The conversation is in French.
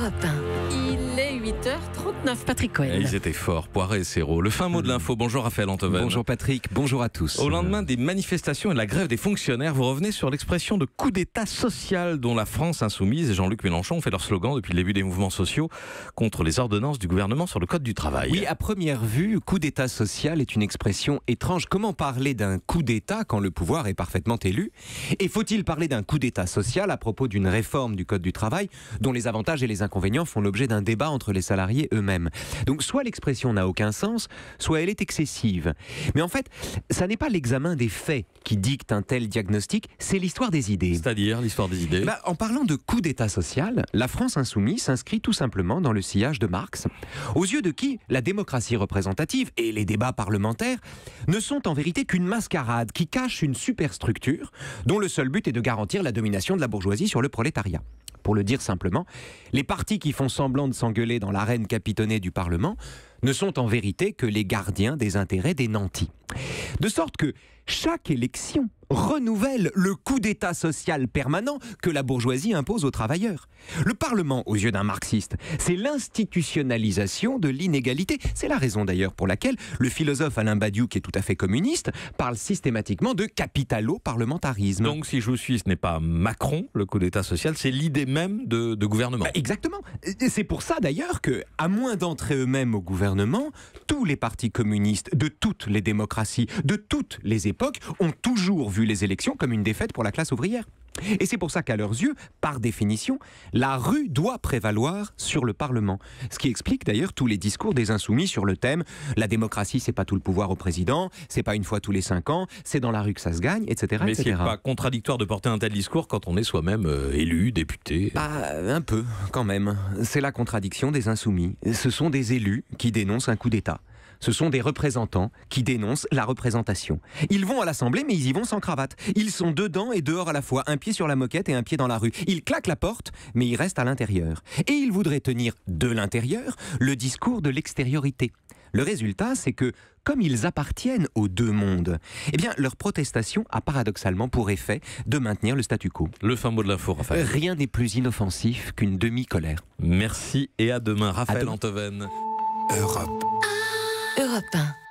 Europe 1. Il est 8h39, Patrick Cohen. Et ils étaient forts, Poiré et Serrault. Le fin mot de l'info. Bonjour Raphaël Antoven. Bonjour Patrick, bonjour à tous. Au lendemain des manifestations et de la grève des fonctionnaires, vous revenez sur l'expression de coup d'état social dont la France insoumise et Jean-Luc Mélenchon ont fait leur slogan depuis le début des mouvements sociaux contre les ordonnances du gouvernement sur le code du travail. Oui, à première vue, coup d'état social est une expression étrange. Comment parler d'un coup d'état quand le pouvoir est parfaitement élu? Et faut-il parler d'un coup d'état social à propos d'une réforme du code du travail dont les avantages et les inconvénients font l'objet d'un débat entre les salariés eux-mêmes? Donc soit l'expression n'a aucun sens, soit elle est excessive. Mais en fait, ça n'est pas l'examen des faits qui dicte un tel diagnostic, c'est l'histoire des idées. C'est-à-dire l'histoire des idées. En parlant de coup d'état social, la France insoumise s'inscrit tout simplement dans le sillage de Marx, aux yeux de qui la démocratie représentative et les débats parlementaires ne sont en vérité qu'une mascarade qui cache une superstructure dont le seul but est de garantir la domination de la bourgeoisie sur le prolétariat. Pour le dire simplement, les partis qui font semblant de s'engueuler dans l'arène capitonnée du Parlement ne sont en vérité que les gardiens des intérêts des nantis. De sorte que chaque élection renouvelle le coup d'état social permanent que la bourgeoisie impose aux travailleurs. Le Parlement, aux yeux d'un marxiste, c'est l'institutionnalisation de l'inégalité. C'est la raison d'ailleurs pour laquelle le philosophe Alain Badiou, qui est tout à fait communiste, parle systématiquement de capitalo-parlementarisme. Donc si je vous suis, ce n'est pas Macron, le coup d'état social, c'est l'idée même de gouvernement. Exactement. Et c'est pour ça d'ailleurs que, à moins d'entrer eux-mêmes au gouvernement, tous les partis communistes de toutes les démocraties, de toutes les époques, ont toujours vu les élections comme une défaite pour la classe ouvrière. Et c'est pour ça qu'à leurs yeux, par définition, la rue doit prévaloir sur le Parlement. Ce qui explique d'ailleurs tous les discours des insoumis sur le thème « la démocratie, c'est pas tout le pouvoir au président, c'est pas une fois tous les 5 ans, c'est dans la rue que ça se gagne, etc. » Mais ce n'est pas contradictoire de porter un tel discours quand on est soi-même élu, député? Un peu, quand même. C'est la contradiction des insoumis. Ce sont des élus qui dénoncent un coup d'État. Ce sont des représentants qui dénoncent la représentation. Ils vont à l'Assemblée, mais ils y vont sans cravate. Ils sont dedans et dehors à la fois, un pied sur la moquette et un pied dans la rue. Ils claquent la porte, mais ils restent à l'intérieur. Et ils voudraient tenir de l'intérieur le discours de l'extériorité. Le résultat, c'est que, comme ils appartiennent aux deux mondes, eh bien, leur protestation a paradoxalement pour effet de maintenir le statu quo. Le fin mot de l'info, Raphaël. Rien n'est plus inoffensif qu'une demi-colère. Merci et à demain, Raphaël Antoven. Europe 1.